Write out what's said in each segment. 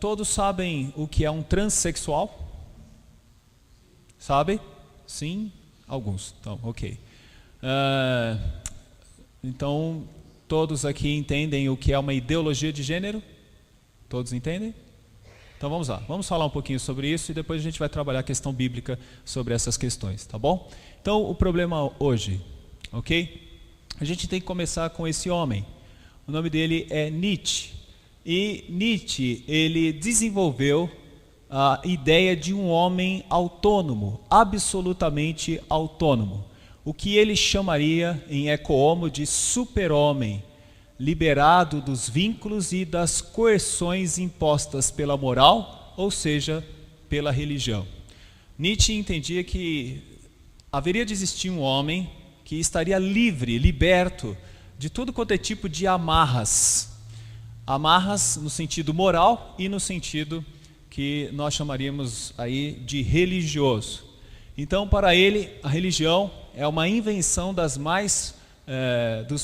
Todos sabem o que é um transexual? Sabem? Sim? Alguns. Então, ok. Então, todos aqui entendem o que é uma ideologia de gênero? Todos entendem? Então vamos lá, vamos falar um pouquinho sobre isso e depois a gente vai trabalhar a questão bíblica sobre essas questões, tá bom? Então o problema hoje, ok? A gente tem que começar com esse homem. O nome dele é Nietzsche. E Nietzsche, ele desenvolveu a ideia de um homem autônomo, absolutamente autônomo. O que ele chamaria em Ecce Homo de super-homem, liberado dos vínculos e das coerções impostas pela moral, ou seja, pela religião. Nietzsche entendia que haveria de existir um homem que estaria livre, liberto de todo quanto é tipo de amarras. Amarras no sentido moral e no sentido que nós chamaríamos aí de religioso. Então, para ele, a religião é uma invenção dos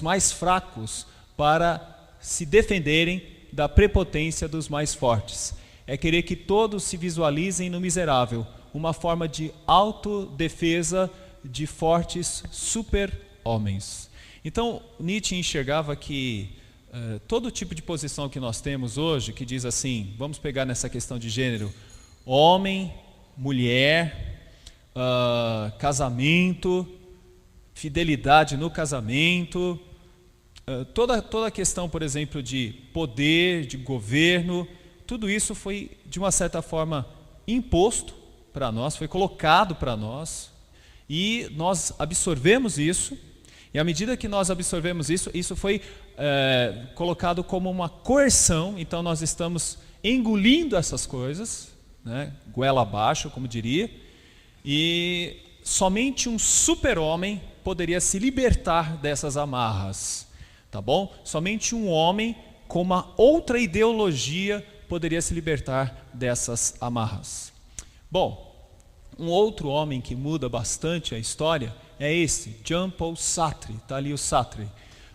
mais fracos para se defenderem da prepotência dos mais fortes. É querer que todos se visualizem no miserável, uma forma de autodefesa de fortes super-homens. Então, Nietzsche enxergava que todo tipo de posição que nós temos hoje, que diz assim, vamos pegar nessa questão de gênero, homem, mulher, casamento, fidelidade no casamento, toda a questão, por exemplo, de poder, de governo, tudo isso foi, de uma certa forma, imposto para nós, foi colocado para nós, e nós absorvemos isso, e à medida que nós absorvemos isso foi colocado como uma coerção, então nós estamos engolindo essas coisas, né, goela abaixo, como diria, e somente um super-homem poderia se libertar dessas amarras. Tá bom? Somente um homem com uma outra ideologia poderia se libertar dessas amarras. Bom, um outro homem que muda bastante a história é esse, Jean-Paul Sartre, está ali o Sartre.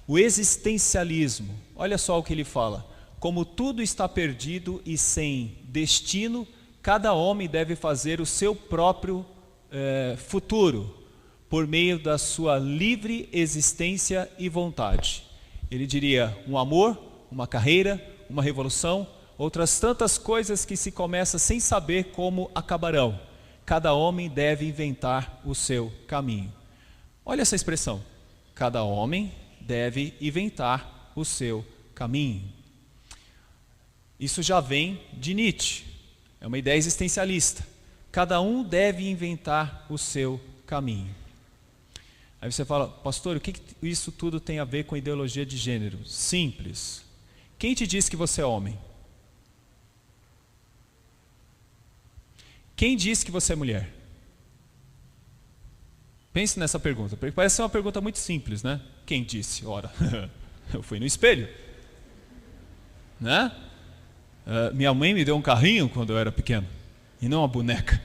O existencialismo, olha só o que ele fala. Como tudo está perdido e sem destino, cada homem deve fazer o seu próprio futuro, por meio da sua livre existência e vontade. Ele diria um amor, uma carreira, uma revolução, outras tantas coisas que se começa sem saber como acabarão. Cada homem deve inventar o seu caminho. Olha essa expressão, cada homem deve inventar o seu caminho. Isso já vem de Nietzsche, é uma ideia existencialista. Cada um deve inventar o seu caminho. Aí você fala, pastor, o que isso tudo tem a ver com ideologia de gênero? Simples. Quem te disse que você é homem? Quem disse que você é mulher? Pense nessa pergunta, porque parece ser uma pergunta muito simples, né? Quem disse? Ora, eu fui no espelho. Né? Minha mãe me deu um carrinho quando eu era pequeno, e não uma boneca.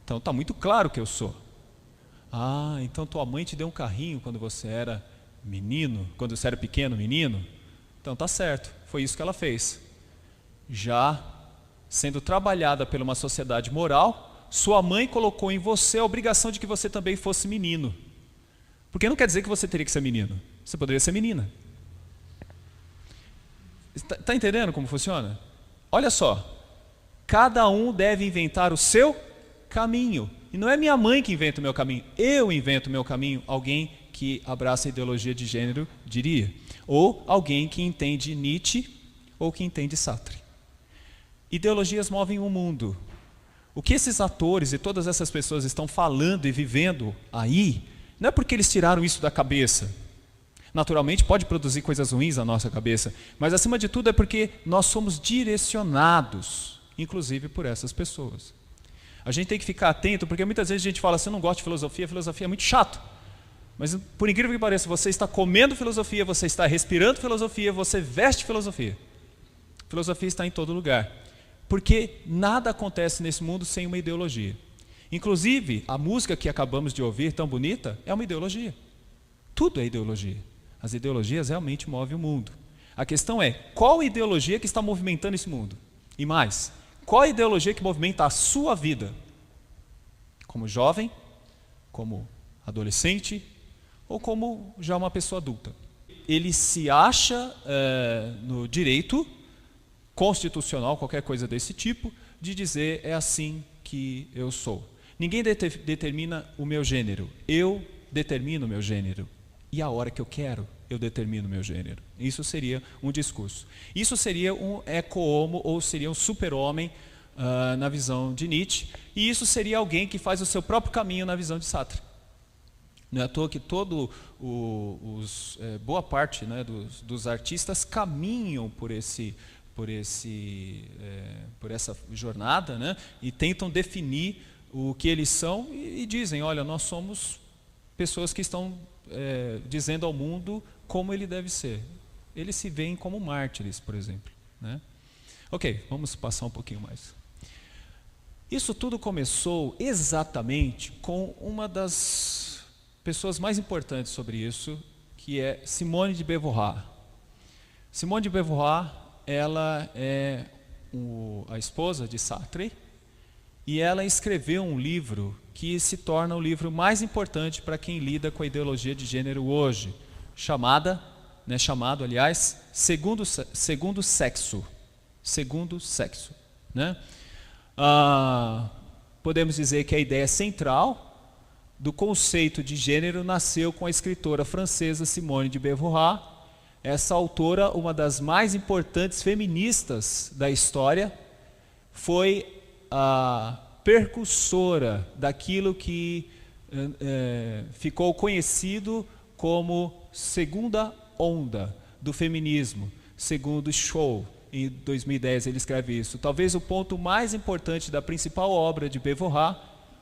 Então está muito claro que eu sou. Ah, então tua mãe te deu um carrinho quando você era menino, quando você era pequeno, menino? Então tá certo, foi isso que ela fez. Já sendo trabalhada por uma sociedade moral, sua mãe colocou em você a obrigação de que você também fosse menino. Porque não quer dizer que você teria que ser menino, você poderia ser menina. Está entendendo como funciona? Olha só, cada um deve inventar o seu caminho. E não é minha mãe que inventa o meu caminho, eu invento o meu caminho, alguém que abraça a ideologia de gênero diria. Ou alguém que entende Nietzsche ou que entende Sartre. Ideologias movem o mundo. O que esses atores e todas essas pessoas estão falando e vivendo aí, não é porque eles tiraram isso da cabeça. Naturalmente pode produzir coisas ruins na nossa cabeça, mas acima de tudo é porque nós somos direcionados, inclusive por essas pessoas. A gente tem que ficar atento, porque muitas vezes a gente fala assim, eu não gosto de filosofia é muito chato. Mas por incrível que pareça, você está comendo filosofia, você está respirando filosofia, você veste filosofia. Filosofia está em todo lugar. Porque nada acontece nesse mundo sem uma ideologia. Inclusive, a música que acabamos de ouvir, tão bonita, é uma ideologia. Tudo é ideologia. As ideologias realmente movem o mundo. A questão é, qual ideologia que está movimentando esse mundo? E mais, qual a ideologia que movimenta a sua vida? Como jovem, como adolescente ou como já uma pessoa adulta? Ele se acha no direito constitucional, qualquer coisa desse tipo, de dizer é assim que eu sou. Ninguém determina o meu gênero, eu determino o meu gênero. E a hora que eu quero, eu determino o meu gênero. Isso seria um discurso. Isso seria um eco-homo, ou seria um super-homem na visão de Nietzsche. E isso seria alguém que faz o seu próprio caminho na visão de Sartre. Não é à toa que boa parte, né, dos artistas caminham por essa jornada, né, e tentam definir o que eles são e dizem, olha, nós somos pessoas que estão dizendo ao mundo como ele deve ser. Eles se veem como mártires, por exemplo, né? Ok, vamos passar um pouquinho mais. Isso tudo começou exatamente com uma das pessoas mais importantes sobre isso, que é Simone de Beauvoir. Simone de Beauvoir, ela é a esposa de Sartre, e ela escreveu um livro que se torna o livro mais importante para quem lida com a ideologia de gênero hoje, chamado, aliás, Segundo Sexo. Segundo Sexo, né? Podemos dizer que a ideia central do conceito de gênero nasceu com a escritora francesa Simone de Beauvoir. Essa autora, uma das mais importantes feministas da história, foi a precursora daquilo que ficou conhecido como segunda onda do feminismo, segundo Shaw. Em 2010 ele escreve isso. Talvez o ponto mais importante da principal obra de Beauvoir,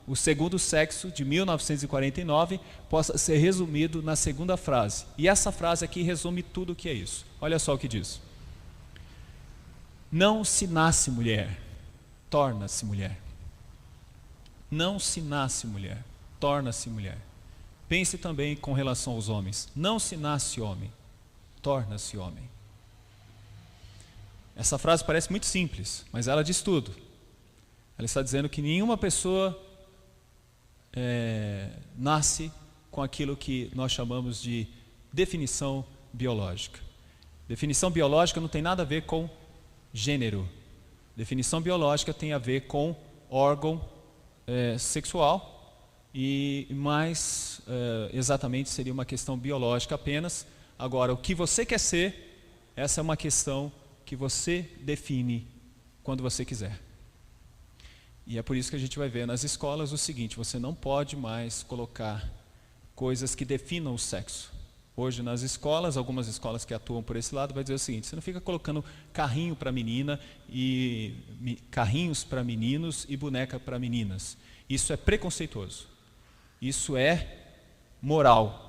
O Segundo Sexo, de 1949, possa ser resumido na segunda frase. E essa frase aqui resume tudo o que é isso. Olha só o que diz. Não se nasce mulher, torna-se mulher. Não se nasce mulher, torna-se mulher. Pense também com relação aos homens. Não se nasce homem, torna-se homem. Essa frase parece muito simples, mas ela diz tudo. Ela está dizendo que nenhuma pessoa nasce com aquilo que nós chamamos de definição biológica. Definição biológica não tem nada a ver com gênero. Definição biológica tem a ver com órgão sexual e mais exatamente seria uma questão biológica apenas. Agora, o que você quer ser, essa é uma questão que você define quando você quiser. E é por isso que a gente vai ver nas escolas o seguinte, você não pode mais colocar coisas que definam o sexo. Hoje nas escolas, algumas escolas que atuam por esse lado, vai dizer o seguinte, você não fica colocando carrinho para menina e carrinhos para meninos e boneca para meninas. Isso é preconceituoso. Isso é moral.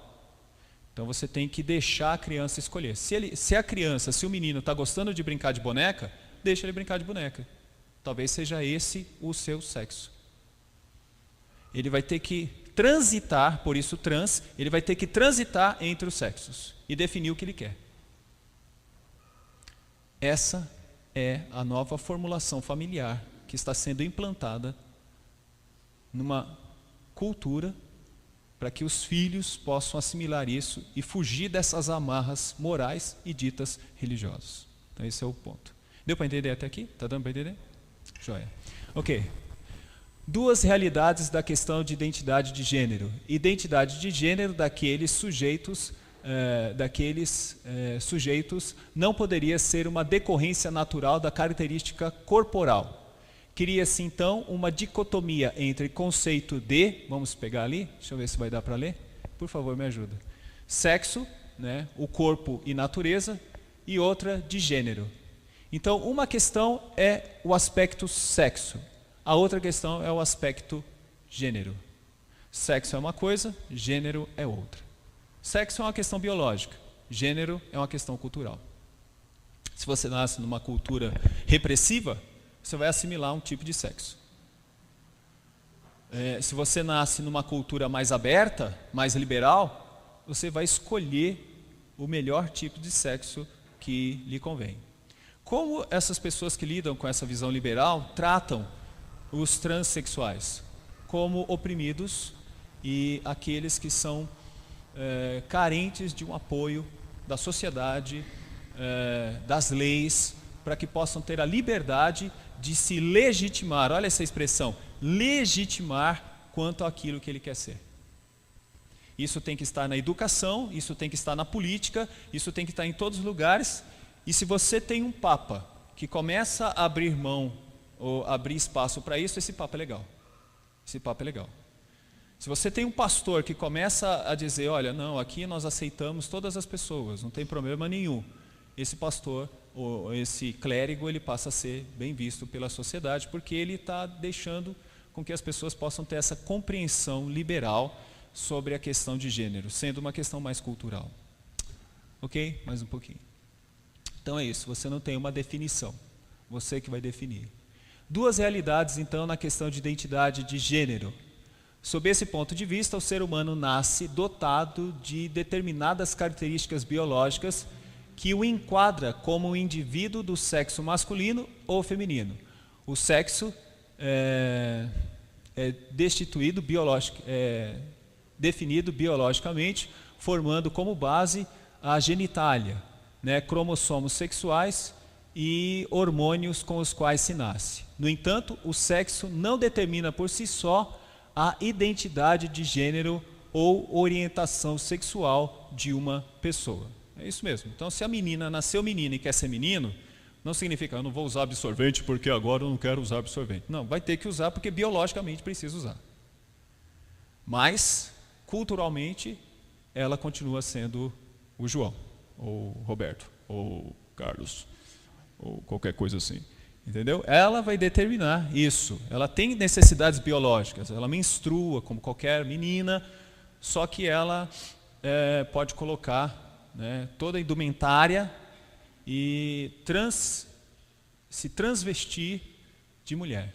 Então você tem que deixar a criança escolher. Se o menino está gostando de brincar de boneca, deixa ele brincar de boneca. Talvez seja esse o seu sexo. Ele vai ter que transitar, por isso trans, ele vai ter que transitar entre os sexos e definir o que ele quer. Essa é a nova formulação familiar que está sendo implantada numa cultura para que os filhos possam assimilar isso e fugir dessas amarras morais e ditas religiosas. Então esse é o ponto. Deu para entender até aqui? Está dando para entender? Joia. Ok. Duas realidades da questão de identidade de gênero. Identidade de gênero daqueles sujeitos não poderia ser uma decorrência natural da característica corporal. Cria-se então uma dicotomia entre conceito de, vamos pegar ali, deixa eu ver se vai dar para ler, por favor me ajuda, sexo, né, o corpo e natureza, e outra de gênero. Então uma questão é o aspecto sexo, a outra questão é o aspecto gênero. Sexo é uma coisa, gênero é outra. Sexo é uma questão biológica, gênero é uma questão cultural. Se você nasce numa cultura repressiva, você vai assimilar um tipo de sexo. Se você nasce numa cultura mais aberta, mais liberal, você vai escolher o melhor tipo de sexo que lhe convém. Como essas pessoas que lidam com essa visão liberal tratam os transexuais? Como oprimidos e aqueles que são carentes de um apoio da sociedade, das leis, para que possam ter a liberdade de se legitimar, olha essa expressão, legitimar quanto àquilo que ele quer ser. Isso tem que estar na educação, isso tem que estar na política, isso tem que estar em todos os lugares. E se você tem um papa que começa a abrir mão ou abrir espaço para isso, esse papa é legal. Esse papa é legal. Se você tem um pastor que começa a dizer, olha, não, aqui nós aceitamos todas as pessoas, não tem problema nenhum. Esse pastor, ou esse clérigo, ele passa a ser bem visto pela sociedade, porque ele está deixando com que as pessoas possam ter essa compreensão liberal sobre a questão de gênero, sendo uma questão mais cultural. Ok? Mais um pouquinho. Então é isso, você não tem uma definição, você que vai definir. Duas realidades, então, na questão de identidade de gênero. Sob esse ponto de vista, o ser humano nasce dotado de determinadas características biológicas que o enquadra como um indivíduo do sexo masculino ou feminino. O sexo é definido biologicamente, formando como base a genitália, né, cromossomos sexuais e hormônios com os quais se nasce. No entanto, o sexo não determina por si só a identidade de gênero ou orientação sexual de uma pessoa. É isso mesmo. Então, se a menina nasceu menina e quer ser menino, não significa eu não vou usar absorvente porque agora eu não quero usar absorvente. Não, vai ter que usar porque biologicamente precisa usar. Mas, culturalmente, ela continua sendo o João, ou Roberto, ou Carlos, ou qualquer coisa assim. Entendeu? Ela vai determinar isso. Ela tem necessidades biológicas, ela menstrua como qualquer menina, só que ela pode colocar, né, toda a indumentária e se transvestir de mulher.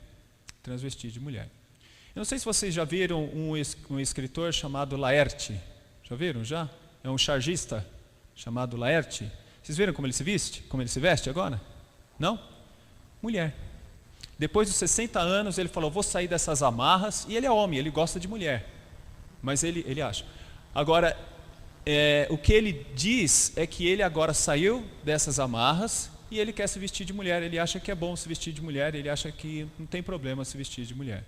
Transvestir de mulher. Eu não sei se vocês já viram um escritor chamado Laerte. Já viram? Já? É um chargista chamado Laerte. Vocês viram como ele se veste? Como ele se veste agora? Não? Mulher. Depois dos 60 anos ele falou, vou sair dessas amarras. E ele é homem, ele gosta de mulher. Mas ele acha. Agora, o que ele diz é que ele agora saiu dessas amarras e ele quer se vestir de mulher. Ele acha que é bom se vestir de mulher, ele acha que não tem problema se vestir de mulher.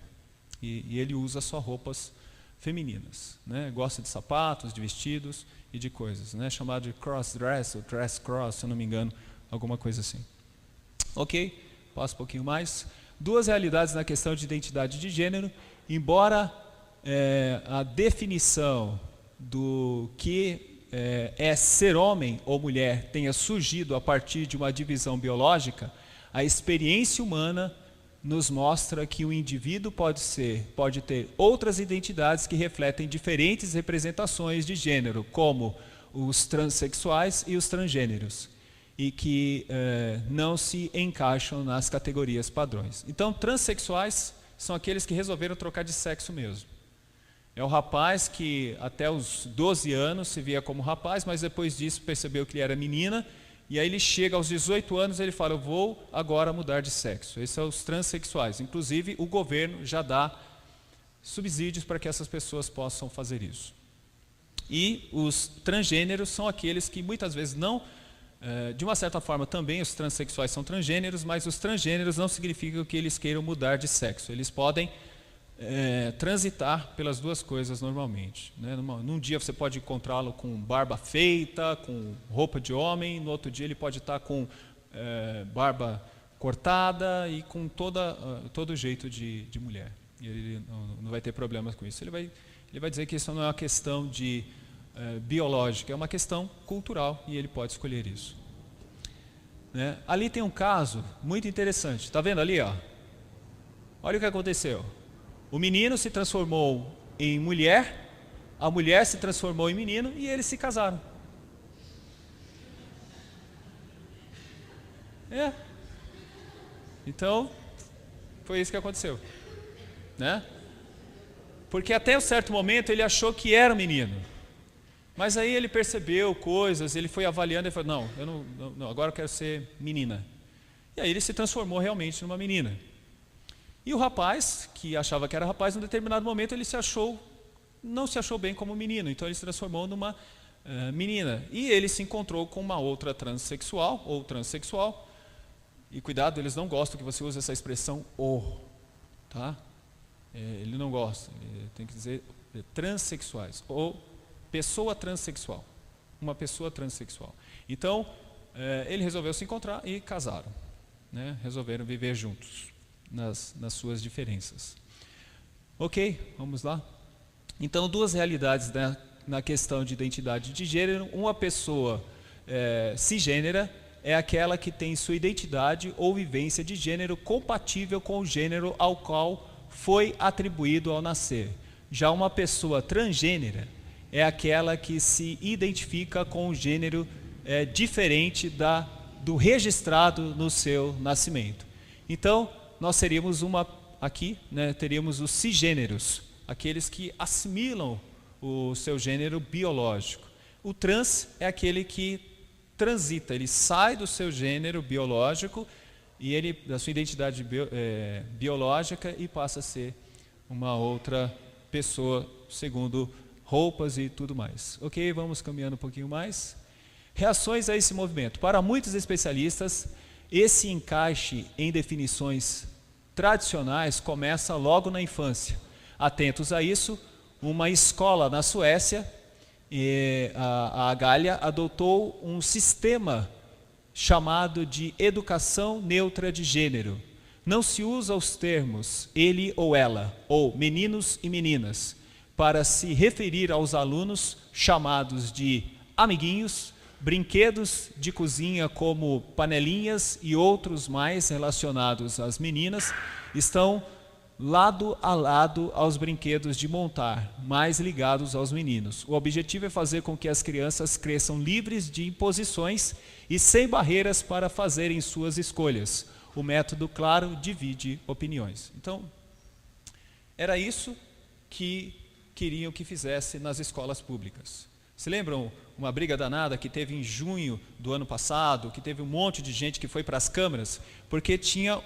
E ele usa só roupas femininas, né? Gosta de sapatos, de vestidos e de coisas, né? Chamado de cross-dress ou dress-cross, se eu não me engano, alguma coisa assim. Ok, passo um pouquinho mais. Duas realidades na questão de identidade de gênero, embora a definição do que é ser homem ou mulher tenha surgido a partir de uma divisão biológica, a experiência humana nos mostra que o indivíduo pode ter outras identidades que refletem diferentes representações de gênero, como os transexuais e os transgêneros, e que não se encaixam nas categorias padrões. Então, transexuais são aqueles que resolveram trocar de sexo mesmo. É o rapaz que até os 12 anos se via como rapaz, mas depois disso percebeu que ele era menina, e aí ele chega aos 18 anos e ele fala, eu vou agora mudar de sexo. Esses são os transexuais. Inclusive, o governo já dá subsídios para que essas pessoas possam fazer isso. E os transgêneros são aqueles que muitas vezes não, de uma certa forma também os transexuais são transgêneros, mas os transgêneros não significam que eles queiram mudar de sexo. Eles podem transitar pelas duas coisas normalmente, né? Num dia você pode encontrá-lo com barba feita, com roupa de homem, no outro dia ele pode estar com barba cortada e com todo jeito de mulher. E ele não vai ter problemas com isso. Ele vai dizer que isso não é uma questão de biológica, é uma questão cultural e ele pode escolher isso. Né? Ali tem um caso muito interessante. Está vendo ali? Ó? Olha o que aconteceu. O menino se transformou em mulher, a mulher se transformou em menino e eles se casaram. Então, foi isso que aconteceu. Né? Porque até um certo momento ele achou que era um menino. Mas aí ele percebeu coisas, ele foi avaliando e falou, não, eu não, agora eu quero ser menina. E aí ele se transformou realmente numa menina. E o rapaz, que achava que era rapaz, em um determinado momento ele não se achou bem como menino, então ele se transformou numa menina. E ele se encontrou com uma outra transexual, ou transexual, e cuidado, eles não gostam que você use essa expressão tá? Ele não gosta, tem que dizer transexuais, ou pessoa transexual, uma pessoa transexual. Então, ele resolveu se encontrar e casaram, né? Resolveram viver juntos, nas suas diferenças. Ok, vamos lá? Então, duas realidades, né, na questão de identidade de gênero. Uma pessoa cisgênera é aquela que tem sua identidade ou vivência de gênero compatível com o gênero ao qual foi atribuído ao nascer. Já uma pessoa transgênera é aquela que se identifica com o gênero diferente do registrado no seu nascimento. Então, nós seríamos aqui, né, teríamos os cisgêneros, aqueles que assimilam o seu gênero biológico. O trans é aquele que transita, ele sai do seu gênero biológico e da sua identidade biológica e passa a ser uma outra pessoa segundo roupas e tudo mais. Ok, vamos caminhando um pouquinho mais. Reações a esse movimento. Para muitos especialistas, esse encaixe em definições tradicionais começa logo na infância. Atentos a isso, uma escola na Suécia, a Galha, adotou um sistema chamado de educação neutra de gênero. Não se usa os termos ele ou ela, ou meninos e meninas, para se referir aos alunos chamados de amiguinhos, brinquedos de cozinha como panelinhas e outros mais relacionados às meninas, estão lado a lado aos brinquedos de montar, mais ligados aos meninos. O objetivo é fazer com que as crianças cresçam livres de imposições e sem barreiras para fazerem suas escolhas. O método, claro, divide opiniões. Então, era isso que queriam que fizesse nas escolas públicas. Se lembram uma briga danada que teve em junho do ano passado, que teve um monte de gente que foi para as câmaras, porque tinha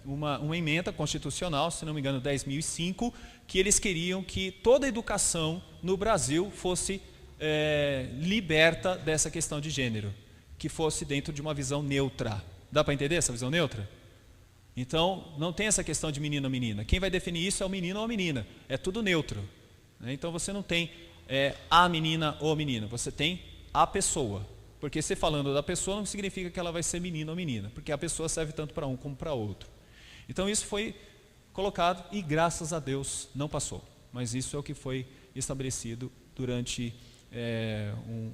uma emenda constitucional, se não me engano, 10.005, que eles queriam que toda a educação no Brasil fosse liberta dessa questão de gênero, que fosse dentro de uma visão neutra. Dá para entender essa visão neutra? Então, não tem essa questão de menino ou menina. Quem vai definir isso é o menino ou a menina. É tudo neutro. Então, você não tem a menina ou menina. Você tem a pessoa. Porque você falando da pessoa não significa que ela vai ser menino ou menina. Porque a pessoa serve tanto para um como para outro. Então, isso foi colocado e, graças a Deus, não passou. Mas isso é o que foi estabelecido durante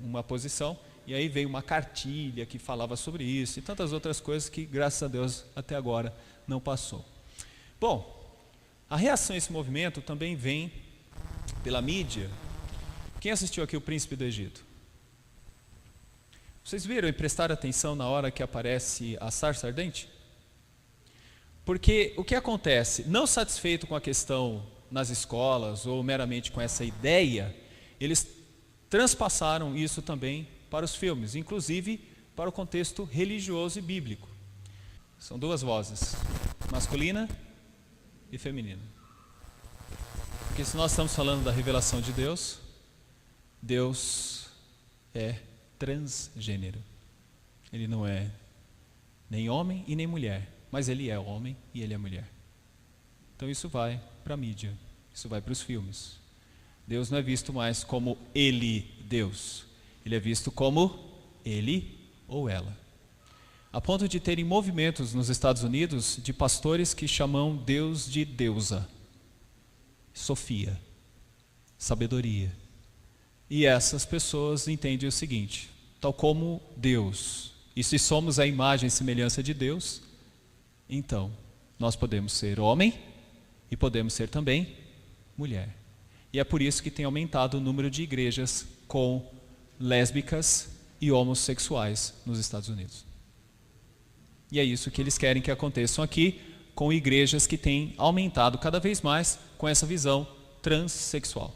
uma posição. E aí veio uma cartilha que falava sobre isso e tantas outras coisas que, graças a Deus, até agora não passou. Bom, a reação a esse movimento também vem pela mídia. Quem assistiu aqui o Príncipe do Egito? Vocês viram e prestaram atenção na hora que aparece a sarça ardente? Porque o que acontece, não satisfeito com a questão nas escolas ou meramente com essa ideia, eles transpassaram isso também para os filmes, inclusive para o contexto religioso e bíblico. São duas vozes, masculina e feminina. Porque se nós estamos falando da revelação de Deus, Deus é transgênero. Ele não é nem homem e nem mulher, mas ele é homem e ele é mulher. Então isso vai para a mídia, isso vai para os filmes. Deus não é visto mais como ele, Deus. Ele é visto como ele ou ela. A ponto de terem movimentos nos Estados Unidos de pastores que chamam Deus de deusa, Sofia, sabedoria. E essas pessoas entendem o seguinte: tal como Deus, e se somos a imagem e semelhança de Deus, então nós podemos ser homem e podemos ser também mulher. E é por isso que tem aumentado o número de igrejas com lésbicas e homossexuais nos Estados Unidos. E é isso que eles querem que aconteça aqui, com igrejas que têm aumentado cada vez mais com essa visão transexual.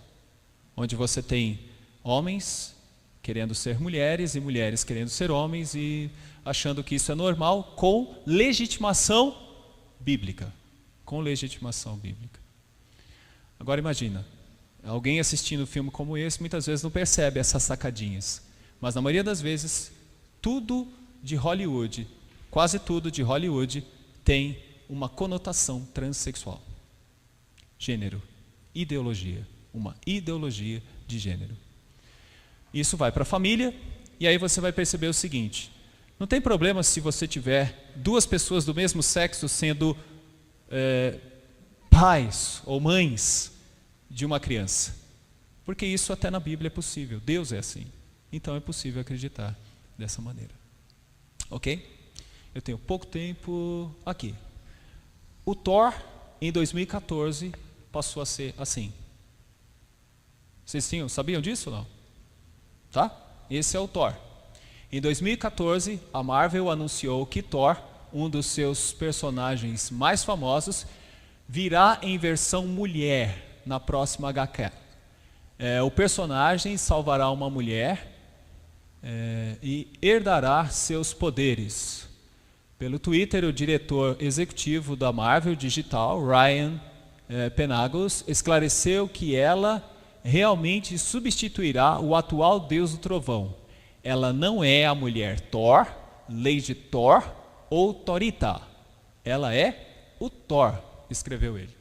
onde você tem homens querendo ser mulheres e mulheres querendo ser homens e achando que isso é normal, com legitimação bíblica. Com legitimação bíblica. Agora imagina, alguém assistindo um filme como esse muitas vezes não percebe essas sacadinhas, mas na maioria das vezes tudo de Hollywood, quase tudo de Hollywood tem uma conotação transexual. Gênero, ideologia, uma ideologia de gênero. Isso vai para a família e aí você vai perceber o seguinte: não tem problema se você tiver duas pessoas do mesmo sexo sendo pais ou mães de uma criança, porque isso até na Bíblia é possível. Deus é assim, então é possível acreditar dessa maneira. Ok? Eu tenho pouco tempo aqui. O Thor, em 2014, passou a ser assim. Vocês sabiam disso ou não? Tá? Esse é o Thor. Em 2014, a Marvel anunciou que Thor, um dos seus personagens mais famosos, virá em versão mulher na próxima HQ. O personagem salvará uma mulher e herdará seus poderes. Pelo Twitter, o diretor executivo da Marvel Digital, Ryan Penagos, esclareceu que ela realmente substituirá o atual deus do trovão. Ela não é a mulher Thor, Lady Thor ou Torita. Ela é o Thor, escreveu ele.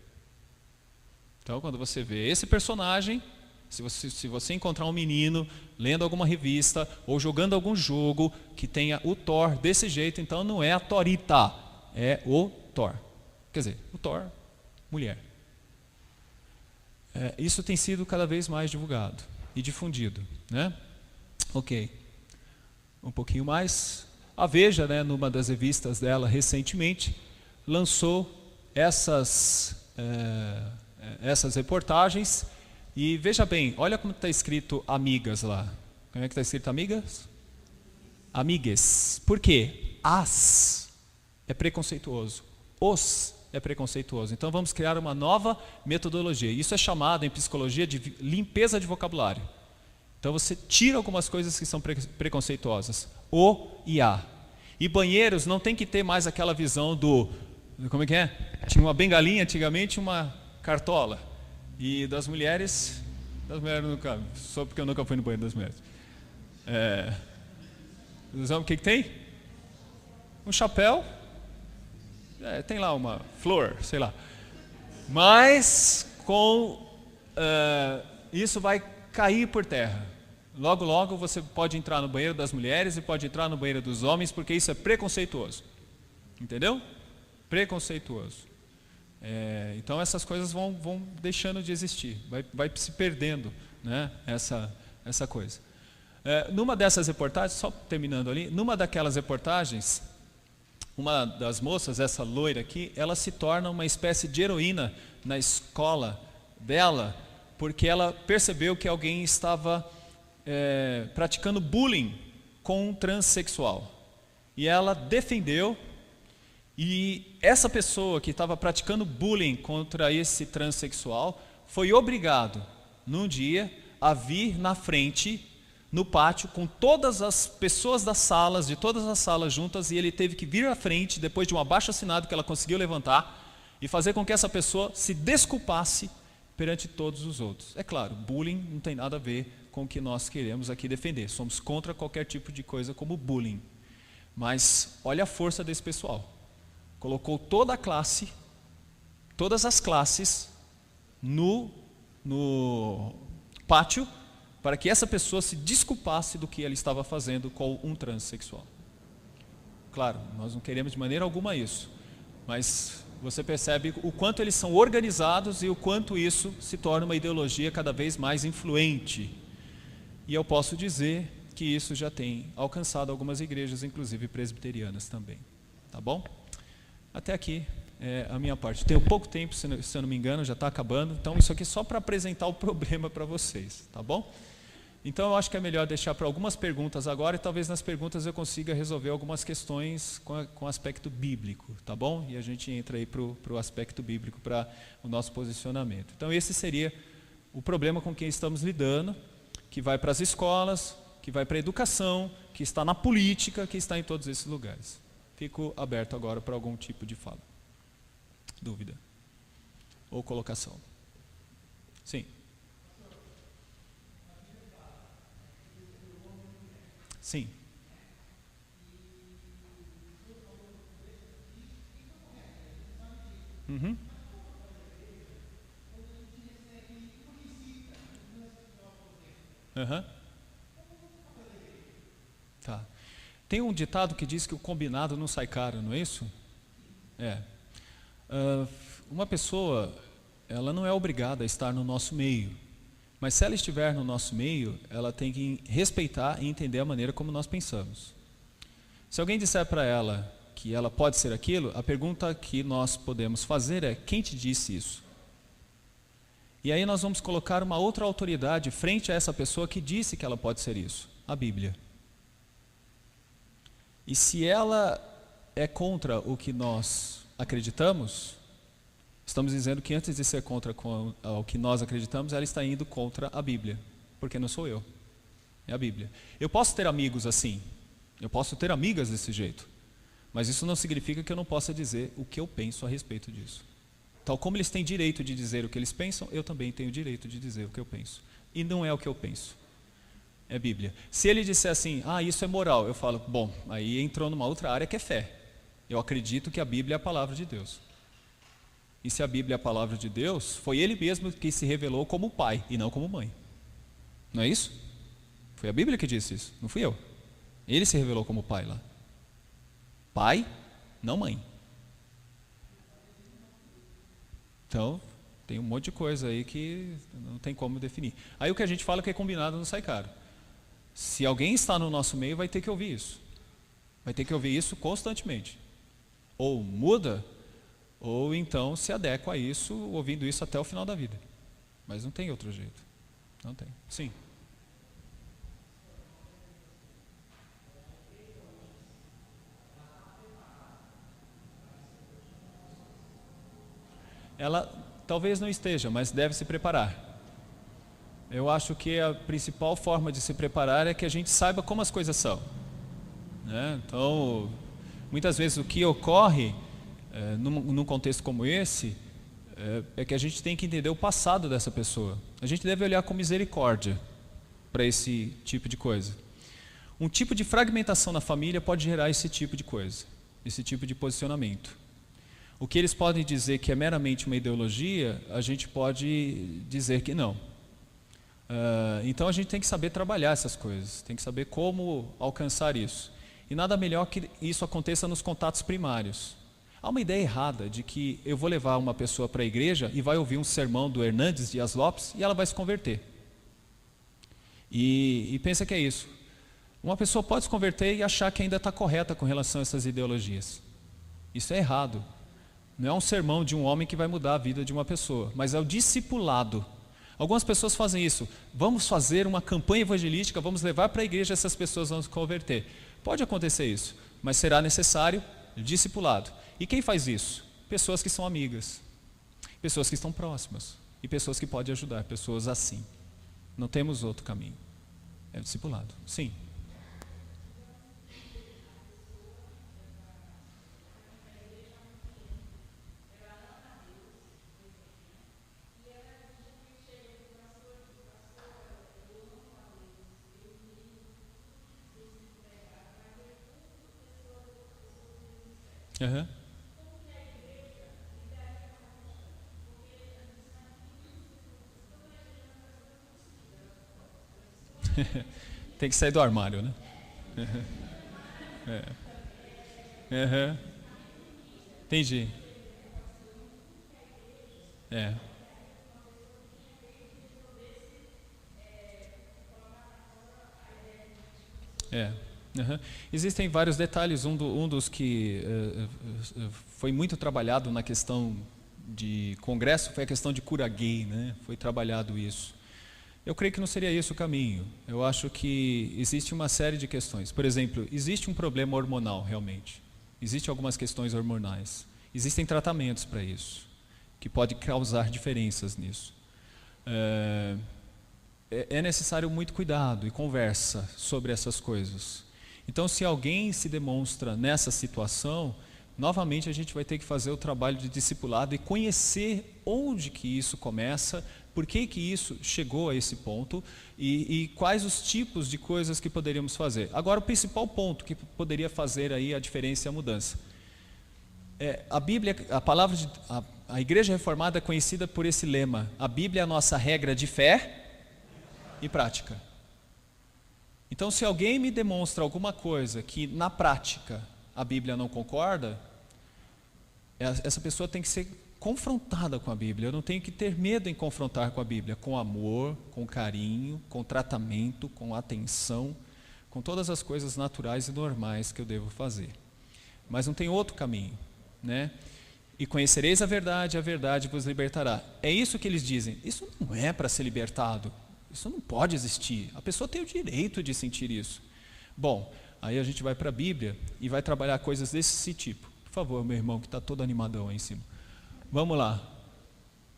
Então, quando você vê esse personagem, se você encontrar um menino lendo alguma revista ou jogando algum jogo que tenha o Thor desse jeito, então não é a Torita, é o Thor. Quer dizer, o Thor, mulher. Isso tem sido cada vez mais divulgado e difundido, né? Ok. Um pouquinho mais. A Veja, né, numa das revistas dela recentemente, lançou essas reportagens. E veja bem, olha como está escrito amigas lá. Como é que está escrito amigas? Amigues. Por quê? As é preconceituoso. Os é preconceituoso. Então vamos criar uma nova metodologia. Isso é chamado em psicologia de limpeza de vocabulário. Então você tira algumas coisas que são preconceituosas. O e a. E banheiros não tem que ter mais aquela visão do... Como é que é? Tinha uma bengalinha antigamente, uma cartola. E das mulheres nunca... Só porque eu nunca fui no banheiro das mulheres. Dos homens, o que tem? Um chapéu. Tem lá uma flor, sei lá. Mas isso vai cair por terra. Logo, logo você pode entrar no banheiro das mulheres e pode entrar no banheiro dos homens, porque isso é preconceituoso. Entendeu? Preconceituoso. Então essas coisas vão deixando de existir, vai se perdendo, né, essa coisa. Numa dessas reportagens, só terminando ali, numa daquelas reportagens, uma das moças, essa loira aqui, ela se torna uma espécie de heroína na escola dela, porque ela percebeu que alguém estava praticando bullying com um transexual. E ela defendeu, e essa pessoa que estava praticando bullying contra esse transexual foi obrigado, num dia, a vir na frente, no pátio, com todas as pessoas das salas, de todas as salas juntas, e ele teve que vir à frente, depois de um abaixo-assinado que ela conseguiu levantar, e fazer com que essa pessoa se desculpasse perante todos os outros. É claro, bullying não tem nada a ver com o que nós queremos aqui defender. Somos contra qualquer tipo de coisa como bullying. Mas olha a força desse pessoal. Colocou toda a classe, todas as classes no pátio, para que essa pessoa se desculpasse do que ela estava fazendo com um transexual. Claro, nós não queremos de maneira alguma isso, mas você percebe o quanto eles são organizados e o quanto isso se torna uma ideologia cada vez mais influente. E eu posso dizer que isso já tem alcançado algumas igrejas, inclusive presbiterianas também. Tá bom? Até aqui a minha parte. Tenho pouco tempo, se eu não me engano, já está acabando. Então isso aqui é só para apresentar o problema para vocês. Tá bom? Então eu acho que é melhor deixar para algumas perguntas agora, e talvez nas perguntas eu consiga resolver algumas questões com aspecto bíblico, tá bom? E a gente entra aí para o aspecto bíblico, para o nosso posicionamento. Então esse seria o problema com quem estamos lidando, que vai para as escolas, que vai para a educação, que está na política, que está em todos esses lugares. Fico aberto agora para algum tipo de fala, dúvida ou colocação. Sim. Sim. Uhum. Uhum. Tá. Tem um ditado que diz que o combinado não sai caro, não é isso? É. Uma pessoa, ela não é obrigada a estar no nosso meio, mas se ela estiver no nosso meio, ela tem que respeitar e entender a maneira como nós pensamos. Se alguém disser para ela que ela pode ser aquilo, a pergunta que nós podemos fazer é: quem te disse isso? E aí nós vamos colocar uma outra autoridade frente a essa pessoa que disse que ela pode ser isso, a Bíblia. E se ela é contra o que nós acreditamos, estamos dizendo que antes de ser contra o que nós acreditamos, ela está indo contra a Bíblia, porque não sou eu, é a Bíblia. Eu posso ter amigos assim, eu posso ter amigas desse jeito, mas isso não significa que eu não possa dizer o que eu penso a respeito disso. Tal como eles têm direito de dizer o que eles pensam, eu também tenho direito de dizer o que eu penso. E não é o que eu penso, é Bíblia. Se ele disser assim, isso é moral, eu falo, bom, aí entrou numa outra área que é fé. Eu acredito que a Bíblia é a palavra de Deus. E se a Bíblia é a palavra de Deus, foi Ele mesmo que se revelou como pai e não como mãe. Não é isso? Foi a Bíblia que disse isso, não fui eu. Ele se revelou como pai lá. Pai, não mãe. Então, tem um monte de coisa aí que não tem como definir. Aí o que a gente fala que é combinado não sai caro. Se alguém está no nosso meio, vai ter que ouvir isso. Vai ter que ouvir isso constantemente. Ou muda, ou então se adequa a isso, ouvindo isso até o final da vida. Mas não tem outro jeito. Não tem. Sim. Ela talvez não esteja, mas deve se preparar. Eu acho que a principal forma de se preparar é que a gente saiba como as coisas são, né? Então, muitas vezes o que ocorre num contexto como esse é que a gente tem que entender o passado dessa pessoa. A gente deve olhar com misericórdia para esse tipo de coisa. Um tipo de fragmentação na família pode gerar esse tipo de coisa, esse tipo de posicionamento. O que eles podem dizer que é meramente uma ideologia, a gente pode dizer que não. Então a gente tem que saber trabalhar essas coisas, tem que saber como alcançar isso. E nada melhor que isso aconteça nos contatos primários. Há uma ideia errada de que eu vou levar uma pessoa para a igreja e vai ouvir um sermão do Hernandes Dias Lopes e ela vai se converter. E pensa que é isso. Uma pessoa pode se converter e achar que ainda está correta com relação a essas ideologias. Isso é errado. Não é um sermão de um homem que vai mudar a vida de uma pessoa, mas é o discipulado. Algumas pessoas fazem isso. Vamos fazer uma campanha evangelística, vamos levar para a igreja, essas pessoas vão se converter. Pode acontecer isso, mas será necessário discipulado. E quem faz isso? Pessoas que são amigas, pessoas que estão próximas e pessoas que podem ajudar, pessoas assim. Não temos outro caminho. É o discipulado. Sim. Uhum. Tem que sair do armário, né? Uhum. Entendi. É. É. Uhum. Existem vários detalhes. Um dos que foi muito trabalhado na questão de congresso foi a questão de cura gay, né? Foi trabalhado isso. Eu creio que não seria esse o caminho. Eu acho que existe uma série de questões. Por exemplo, existe um problema hormonal realmente. Existem algumas questões hormonais. Existem tratamentos para isso, que pode causar diferenças nisso. é necessário muito cuidado e conversa sobre essas coisas. Então, se alguém se demonstra nessa situação, novamente a gente vai ter que fazer o trabalho de discipulado e conhecer onde que isso começa, por que que isso chegou a esse ponto e quais os tipos de coisas que poderíamos fazer. Agora, o principal ponto que poderia fazer aí a diferença e a mudança. A Bíblia, a Igreja Reformada é conhecida por esse lema: a Bíblia é a nossa regra de fé e prática. Então, se alguém me demonstra alguma coisa que na prática a Bíblia não concorda, essa pessoa tem que ser confrontada com a Bíblia. Eu não tenho que ter medo em confrontar com a Bíblia, com amor, com carinho, com tratamento, com atenção, com todas as coisas naturais e normais que eu devo fazer. Mas não tem outro caminho, né? E conhecereis a verdade vos libertará. É isso que eles dizem. Isso não é para ser libertado. Isso não pode existir. A pessoa tem o direito de sentir isso. Bom, aí a gente vai para a Bíblia e vai trabalhar coisas desse tipo. Por favor, meu irmão, que está todo animadão aí em cima. Vamos lá,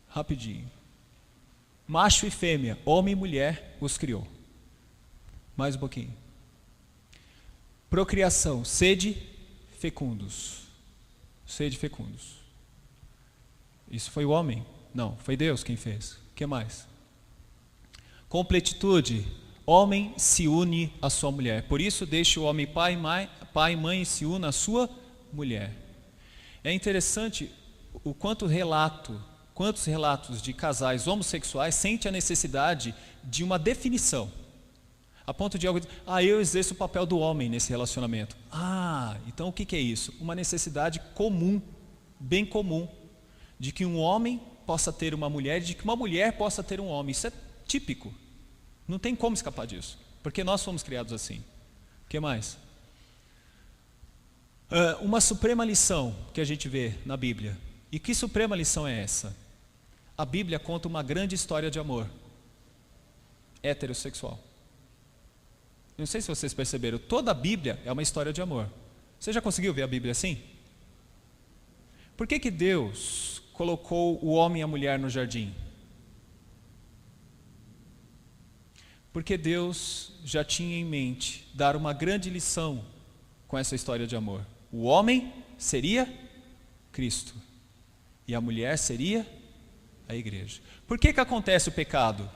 rapidinho. Macho e fêmea, homem e mulher, os criou. Mais um pouquinho. Procriação, sede fecundos. Sede fecundos. Isso foi o homem? Não, foi Deus quem fez. O que mais? Completitude, homem se une à sua mulher. Por isso deixa o homem pai e mãe e se une à sua mulher. É interessante o quantos relatos de casais homossexuais sentem a necessidade de uma definição. A ponto de algo dizer, eu exerço o papel do homem nesse relacionamento. Então o que é isso? Uma necessidade comum, bem comum, de que um homem possa ter uma mulher e de que uma mulher possa ter um homem. Isso é típico. Não tem como escapar disso, porque nós fomos criados assim. O que mais? Uma suprema lição que a gente vê na Bíblia. E que suprema lição é essa? A Bíblia conta uma grande história de amor heterossexual. Não sei se vocês perceberam, toda a Bíblia é uma história de amor. Você já conseguiu ver a Bíblia assim? Por que Deus colocou o homem e a mulher no jardim? Porque Deus já tinha em mente dar uma grande lição com essa história de amor. O homem seria Cristo e a mulher seria a igreja. Por que acontece o pecado?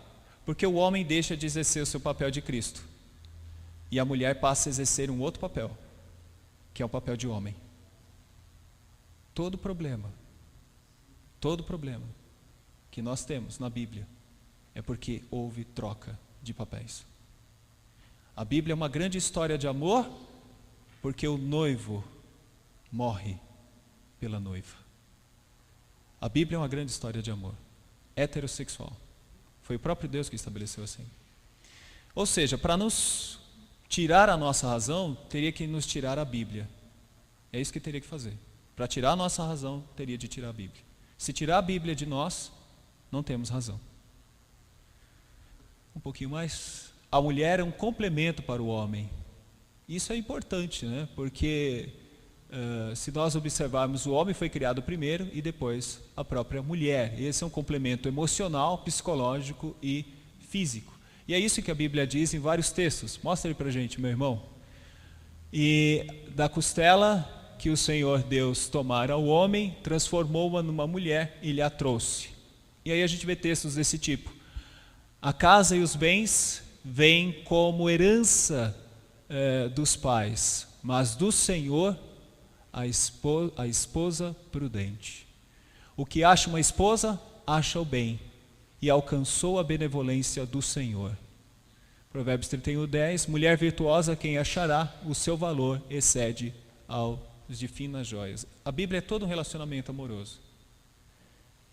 Porque o homem deixa de exercer o seu papel de Cristo e a mulher passa a exercer um outro papel, que é o papel de homem. Todo problema que nós temos na Bíblia é porque houve troca de papéis. A Bíblia é uma grande história de amor porque o noivo morre pela noiva. A Bíblia é uma grande história de amor heterossexual. Foi o próprio Deus que estabeleceu assim. Ou seja, para nos tirar a nossa razão, teria que nos tirar a Bíblia. É isso que teria que fazer. Para tirar a nossa razão, teria de tirar a Bíblia. Se tirar a Bíblia de nós, não temos razão. Um pouquinho mais. A mulher é um complemento para o homem. Isso é importante, né? Porque se nós observarmos, o homem foi criado primeiro e depois a própria mulher. Esse é um complemento emocional, psicológico e físico. E é isso que a Bíblia diz em vários textos. Mostra aí pra gente, meu irmão. E da costela que o Senhor Deus tomara ao homem, transformou-a numa mulher e lhe a trouxe. E aí a gente vê textos desse tipo. A casa e os bens vêm como herança dos pais, mas do Senhor a esposa prudente. O que acha uma esposa, acha o bem, e alcançou a benevolência do Senhor. Provérbios 31:10, mulher virtuosa quem achará, o seu valor excede aos de finas joias. A Bíblia é todo um relacionamento amoroso,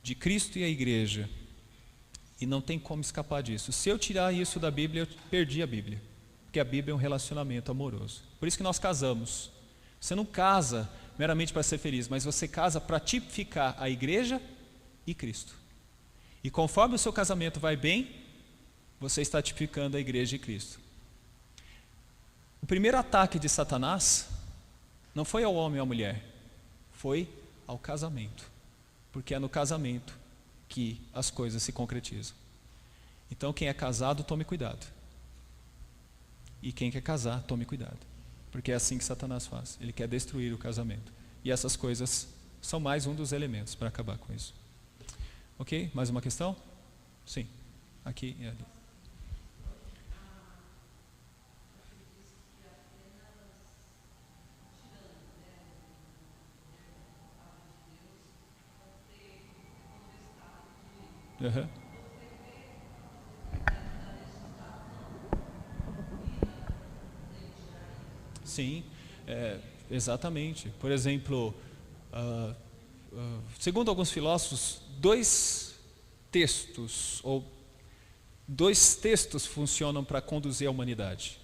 de Cristo e a igreja. E não tem como escapar disso. Se eu tirar isso da Bíblia, eu perdi a Bíblia. Porque a Bíblia é um relacionamento amoroso. Por isso que nós casamos. Você não casa meramente para ser feliz, mas você casa para tipificar a igreja e Cristo. E conforme o seu casamento vai bem, você está tipificando a igreja e Cristo. O primeiro ataque de Satanás não foi ao homem ou à mulher, foi ao casamento. Porque é no casamento que as coisas se concretizam. Então quem é casado, tome cuidado. E quem quer casar, tome cuidado. Porque é assim que Satanás faz. Ele quer destruir o casamento. E essas coisas são mais um dos elementos para acabar com isso. Ok? Mais uma questão? Sim. Aqui e ali. Uhum. Sim, exatamente. Por exemplo, segundo alguns filósofos, dois textos funcionam para conduzir a humanidade.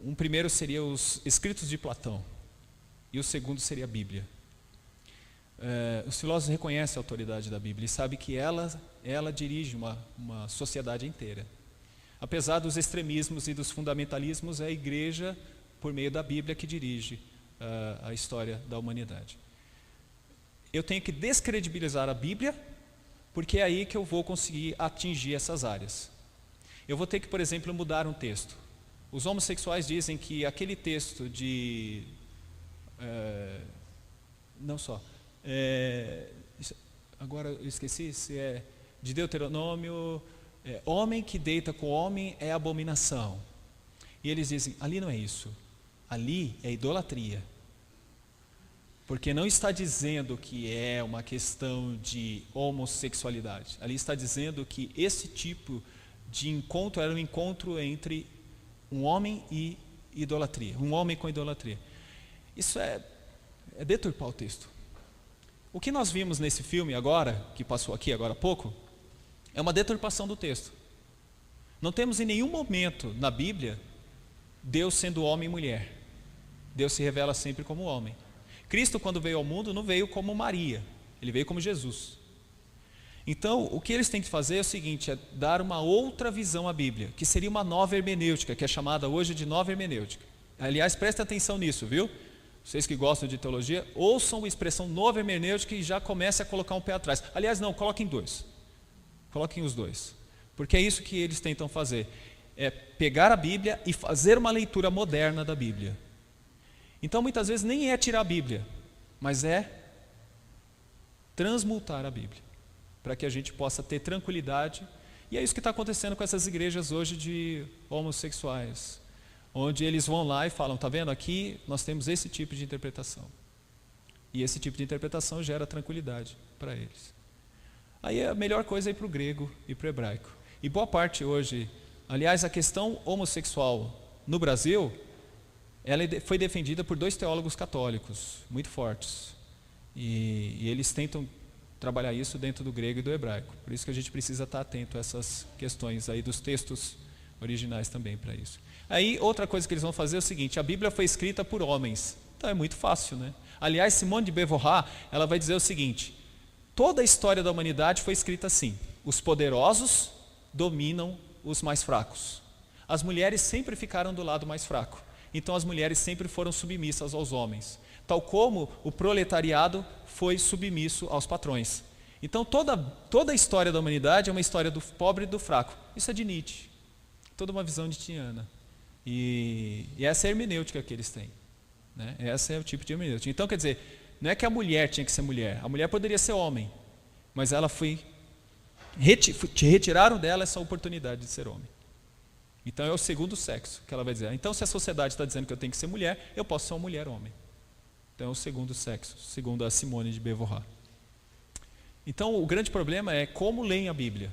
Um primeiro seria os escritos de Platão e o segundo seria a Bíblia. Os filósofos reconhecem a autoridade da Bíblia e sabem que ela dirige uma sociedade inteira. Apesar dos extremismos e dos fundamentalismos, é a igreja, por meio da Bíblia, que dirige a história da humanidade. Eu tenho que descredibilizar a Bíblia, porque é aí que eu vou conseguir atingir essas áreas. Eu vou ter que, por exemplo, mudar um texto. Os homossexuais dizem que aquele texto de... não só... agora eu esqueci se é de Deuteronômio, homem que deita com homem é abominação. E eles dizem, ali não é isso, ali é idolatria. Porque não está dizendo que é uma questão de homossexualidade. Ali está dizendo que esse tipo de encontro era um encontro entre um homem e idolatria, um homem com idolatria. Isso é deturpar o texto. O que nós vimos nesse filme agora, que passou aqui agora há pouco, é uma deturpação do texto. Não temos em nenhum momento na Bíblia Deus sendo homem e mulher. Deus se revela sempre como homem. Cristo, quando veio ao mundo, não veio como Maria, ele veio como Jesus. Então, o que eles têm que fazer é o seguinte, é dar uma outra visão à Bíblia, que seria uma nova hermenêutica, que é chamada hoje de nova hermenêutica. Aliás, prestem atenção nisso, viu? Vocês que gostam de teologia, ouçam a expressão nova hermenêutica e já comecem a colocar um pé atrás. Aliás, não, coloquem dois. Coloquem os dois. Porque é isso que eles tentam fazer. É pegar a Bíblia e fazer uma leitura moderna da Bíblia. Então, muitas vezes, nem é tirar a Bíblia, mas é transmutar a Bíblia, para que a gente possa ter tranquilidade. E é isso que está acontecendo com essas igrejas hoje de homossexuais, onde eles vão lá e falam, está vendo, aqui nós temos esse tipo de interpretação. E esse tipo de interpretação gera tranquilidade para eles. Aí a melhor coisa é ir para o grego e para o hebraico. E boa parte hoje, aliás, a questão homossexual no Brasil, ela foi defendida por dois teólogos católicos, muito fortes. E eles tentam trabalhar isso dentro do grego e do hebraico. Por isso que a gente precisa estar atento a essas questões aí dos textos originais também para isso. Aí outra coisa que eles vão fazer é o seguinte, a Bíblia foi escrita por homens. Então é muito fácil, né? Aliás, Simone de Beauvoir, ela vai dizer o seguinte, toda a história da humanidade foi escrita assim, os poderosos dominam os mais fracos. As mulheres sempre ficaram do lado mais fraco. Então as mulheres sempre foram submissas aos homens, tal como o proletariado foi submisso aos patrões. Então toda a história da humanidade é uma história do pobre e do fraco. Isso é de Nietzsche, toda uma visão nietzschiana. E essa é a hermenêutica que eles têm, né? Esse é o tipo de hermenêutica. Então quer dizer, não é que a mulher tinha que ser mulher, a mulher poderia ser homem, mas ela retiraram dela essa oportunidade de ser homem. Então é o segundo sexo que ela vai dizer. Então se a sociedade está dizendo que eu tenho que ser mulher, eu posso ser uma mulher homem. Então é o segundo sexo, segundo a Simone de Beauvoir. Então o grande problema é como leem a Bíblia.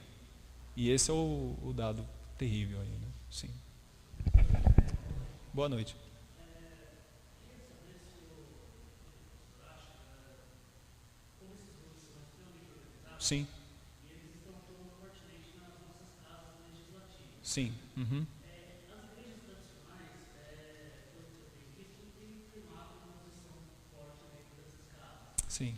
E esse é o dado terrível aí, né? Sim. Boa noite. Sim. Sim. Uhum. Sim.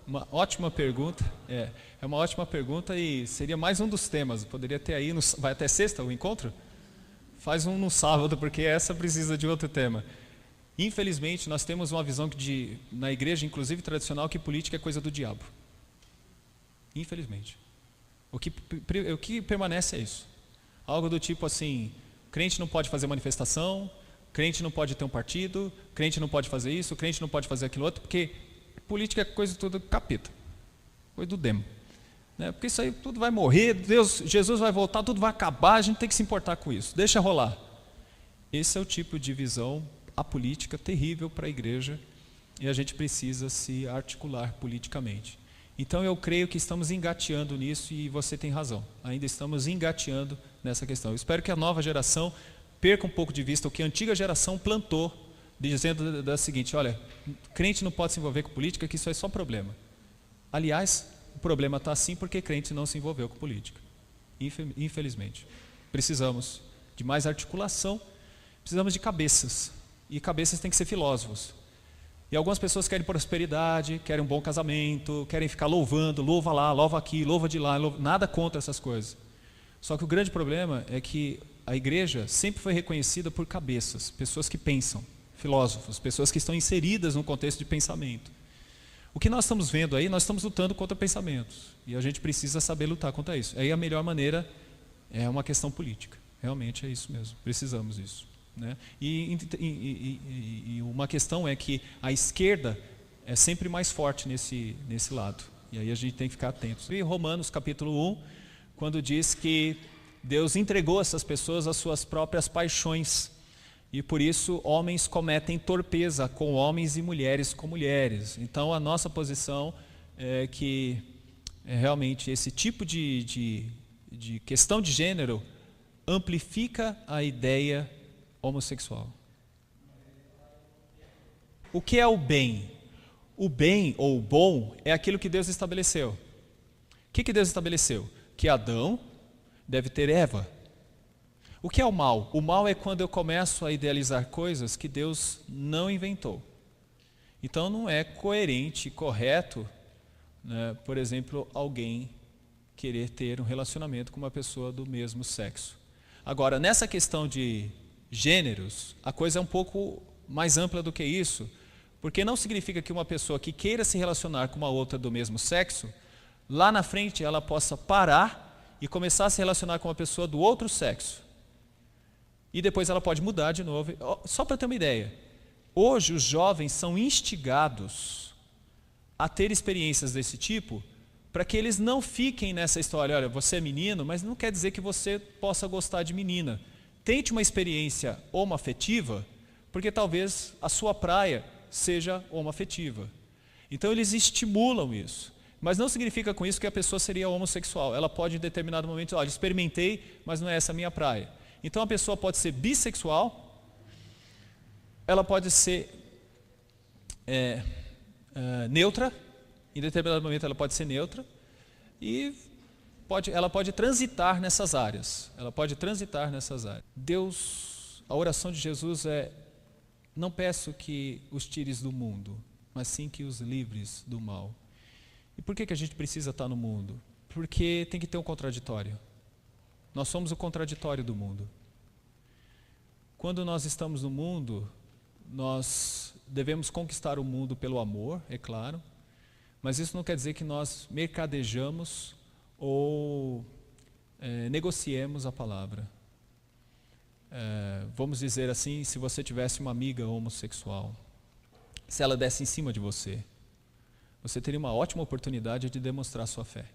Uma ótima pergunta. É uma ótima pergunta e seria mais um dos temas. Poderia ter aí, vai até sexta o encontro? Faz um no sábado, porque essa precisa de outro tema. Infelizmente, nós temos uma visão na igreja, inclusive tradicional, que política é coisa do diabo. Infelizmente. O que permanece é isso. Algo do tipo assim, crente não pode fazer manifestação, crente não pode ter um partido, crente não pode fazer isso, crente não pode fazer aquilo outro, porque política é coisa tudo capeta, coisa do demo. Né? Porque isso aí tudo vai morrer, Jesus vai voltar, tudo vai acabar, a gente tem que se importar com isso, deixa rolar. Esse é o tipo de visão apolítica terrível para a igreja e a gente precisa se articular politicamente. Então eu creio que estamos engateando nisso e você tem razão, ainda estamos engateando nessa questão. Eu espero que a nova geração perca um pouco de vista o que a antiga geração plantou, dizendo da seguinte, olha, crente não pode se envolver com política, que isso é só problema. Aliás, o problema está assim porque crente não se envolveu com política. Infelizmente. Precisamos de mais articulação, precisamos de cabeças. E cabeças têm que ser filósofos. E algumas pessoas querem prosperidade, querem um bom casamento, querem ficar louvando, louva lá, louva aqui, louva de lá, nada contra essas coisas. Só que o grande problema é que a igreja sempre foi reconhecida por cabeças, pessoas que pensam, filósofos, pessoas que estão inseridas no contexto de pensamento. O que nós estamos vendo aí, nós estamos lutando contra pensamentos. E a gente precisa saber lutar contra isso. Aí a melhor maneira é uma questão política. Realmente é isso mesmo, precisamos disso. Né? E uma questão é que a esquerda é sempre mais forte nesse lado. E aí a gente tem que ficar atentos. E Romanos capítulo 1, quando diz que Deus entregou essas pessoas às suas próprias paixões. E por isso homens cometem torpeza com homens e mulheres com mulheres. Então a nossa posição é que realmente esse tipo de questão de gênero amplifica a ideia homossexual. O que é o bem? O bem ou o bom é aquilo que Deus estabeleceu. O que Deus estabeleceu? Que Adão deve ter Eva. O que é o mal? O mal é quando eu começo a idealizar coisas que Deus não inventou. Então não é coerente, correto, né, por exemplo, alguém querer ter um relacionamento com uma pessoa do mesmo sexo. Agora, nessa questão de gêneros, a coisa é um pouco mais ampla do que isso, porque não significa que uma pessoa que queira se relacionar com uma outra do mesmo sexo, lá na frente ela possa parar e começar a se relacionar com uma pessoa do outro sexo. E depois ela pode mudar de novo. Só para ter uma ideia, hoje os jovens são instigados a ter experiências desse tipo, para que eles não fiquem nessa história, olha, você é menino, mas não quer dizer que você possa gostar de menina. Tente uma experiência homoafetiva, porque talvez a sua praia seja homoafetiva. Então eles estimulam isso. Mas não significa com isso que a pessoa seria homossexual. Ela pode em determinado momento, olha, experimentei, mas não é essa a minha praia. Então a pessoa pode ser bissexual, ela pode ser neutra, em determinado momento ela pode ser neutra, e ela pode transitar nessas áreas. Ela pode transitar nessas áreas. Deus, a oração de Jesus é: não peço que os tires do mundo, mas sim que os livres do mal. E por que a gente precisa estar no mundo? Porque tem que ter um contraditório. Nós somos o contraditório do mundo. Quando nós estamos no mundo, nós devemos conquistar o mundo pelo amor, é claro, mas isso não quer dizer que nós mercadejamos ou negociemos a palavra. Vamos dizer assim, se você tivesse uma amiga homossexual, se ela desse em cima de você, você teria uma ótima oportunidade de demonstrar sua fé.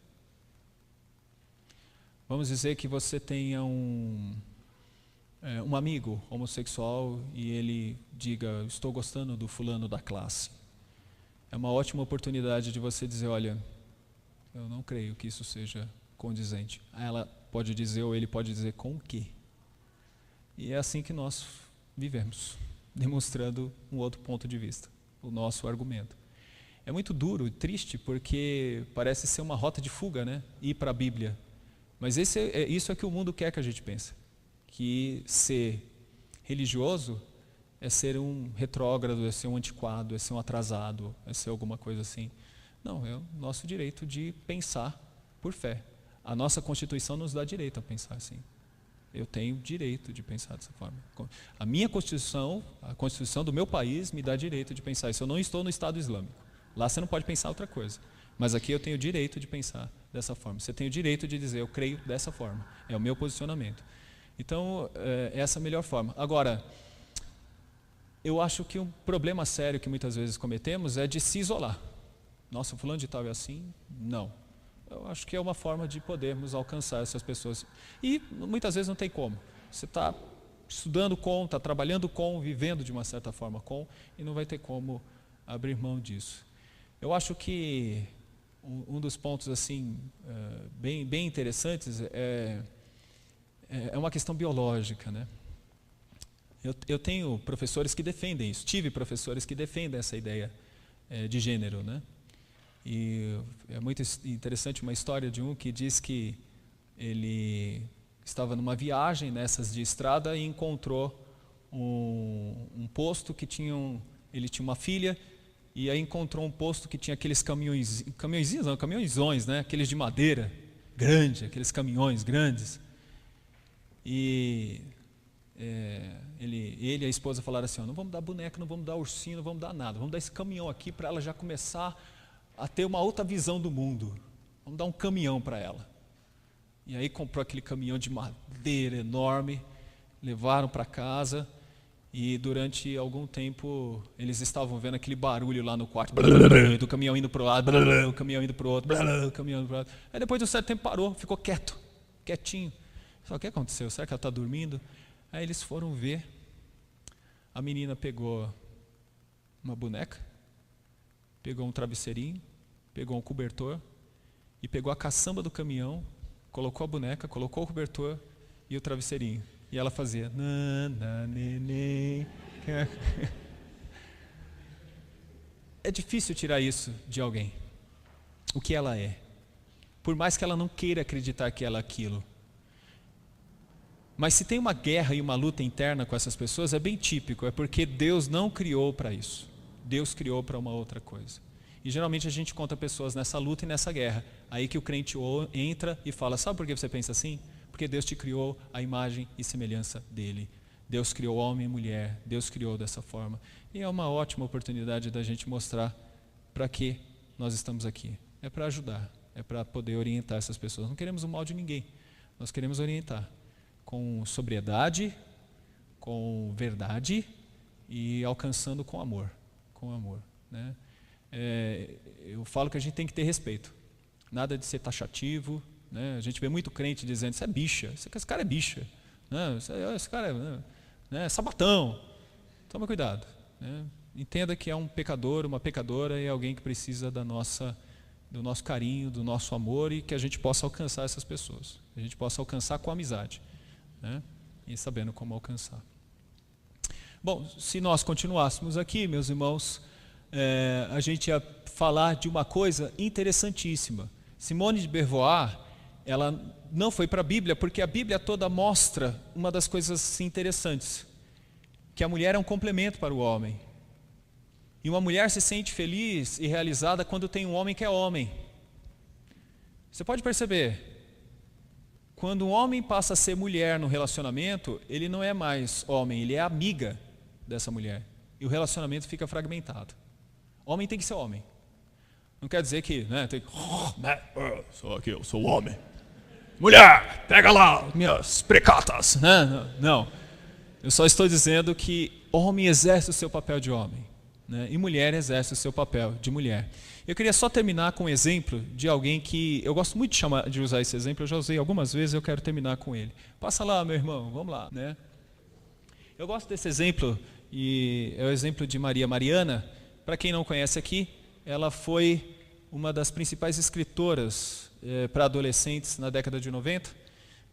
Vamos dizer que você tenha um amigo homossexual e ele diga: estou gostando do fulano da classe. É uma ótima oportunidade de você dizer: olha, eu não creio que isso seja condizente. Ela pode dizer, ou ele pode dizer, com o quê? E é assim que nós vivemos, demonstrando um outro ponto de vista, o nosso argumento. É muito duro e triste porque parece ser uma rota de fuga, né? Ir para a Bíblia. Mas isso é que o mundo quer que a gente pense. Que ser religioso é ser um retrógrado, é ser um antiquado, é ser um atrasado, é ser alguma coisa assim. Não, é o nosso direito de pensar por fé. A nossa Constituição nos dá direito a pensar assim. Eu tenho direito de pensar dessa forma. A minha Constituição, a Constituição do meu país me dá direito de pensar isso. Eu não estou no Estado Islâmico. Lá você não pode pensar outra coisa. Mas aqui eu tenho o direito de pensar dessa forma. Você tem o direito de dizer, eu creio dessa forma. É o meu posicionamento. Então, essa é a melhor forma. Agora, eu acho que um problema sério que muitas vezes cometemos é de se isolar. Nossa, fulano de tal é assim? Não. Eu acho que é uma forma de podermos alcançar essas pessoas. E muitas vezes não tem como. Você está estudando com, está trabalhando com, vivendo de uma certa forma com, e não vai ter como abrir mão disso. Eu acho que um dos pontos assim bem interessantes é uma questão biológica, né? Eu tenho professores que defendem isso. Tive professores que defendem essa ideia de gênero, né? E é muito interessante uma história de um que diz que ele estava numa viagem nessas de estrada e encontrou um posto que ele tinha uma filha, e aí encontrou um posto que tinha aqueles caminhões, né? Aqueles de madeira grande, aqueles caminhões grandes. E ele e a esposa falaram assim, não vamos dar boneca, não vamos dar ursinho, não vamos dar nada, vamos dar esse caminhão aqui para ela já começar a ter uma outra visão do mundo. Vamos dar um caminhão para ela. E aí comprou aquele caminhão de madeira enorme, levaram para casa, e durante algum tempo eles estavam vendo aquele barulho lá no quarto, do caminhão indo para o lado, o caminhão indo para o outro, o caminhão indo para o outro. Aí depois de um certo tempo parou, ficou quietinho. Só o que aconteceu? Será que ela está dormindo? Aí eles foram ver, a menina pegou uma boneca, pegou um travesseirinho, pegou um cobertor e pegou a caçamba do caminhão, colocou a boneca, colocou o cobertor e o travesseirinho. E ela fazia neném. É difícil tirar isso de alguém, o que ela é, por mais que ela não queira acreditar que ela é aquilo. Mas se tem uma guerra e uma luta interna com essas pessoas, é bem típico, é porque Deus não criou para isso. Deus criou para uma outra coisa. E geralmente a gente encontra pessoas nessa luta e nessa guerra. Aí que o crente entra e fala, sabe por que você pensa assim? Porque Deus te criou a imagem e semelhança dele. Deus criou homem e mulher, Deus criou dessa forma. E é uma ótima oportunidade da gente mostrar para que nós estamos aqui. É para ajudar, é para poder orientar essas pessoas. Não queremos o mal de ninguém, nós queremos orientar com sobriedade, com verdade e alcançando com amor, né? Eu falo que a gente tem que ter respeito, nada de ser taxativo, né? A gente vê muito crente dizendo, isso é bicha, esse cara é bicha, né? Esse cara é sabatão. Toma cuidado, né? Entenda que é um pecador, uma pecadora e alguém que precisa do nosso carinho, do nosso amor, e que a gente possa alcançar essas pessoas, a gente possa alcançar com amizade, né? E sabendo como alcançar. Bom, se nós continuássemos aqui, meus irmãos, a gente ia falar de uma coisa interessantíssima. Simone de Beauvoir, ela não foi para a Bíblia, porque a Bíblia toda mostra uma das coisas interessantes, que a mulher é um complemento para o homem. E uma mulher se sente feliz e realizada quando tem um homem que é homem. Você pode perceber, quando um homem passa a ser mulher no relacionamento, ele não é mais homem, ele é amiga dessa mulher. E o relacionamento fica fragmentado. Homem tem que ser homem. Não quer dizer que, né, tem que... Sou aqui, eu sou homem. Mulher, pega lá minhas precatas. Não. Eu só estou dizendo que homem exerce o seu papel de homem, né, e mulher exerce o seu papel de mulher. Eu queria só terminar com um exemplo de alguém que... Eu gosto muito de usar esse exemplo, eu já usei algumas vezes, eu quero terminar com ele. Passa lá, meu irmão, vamos lá, né? Eu gosto desse exemplo, e é o exemplo de Maria Mariana. Para quem não conhece aqui, ela foi uma das principais escritoras para adolescentes na década de 90.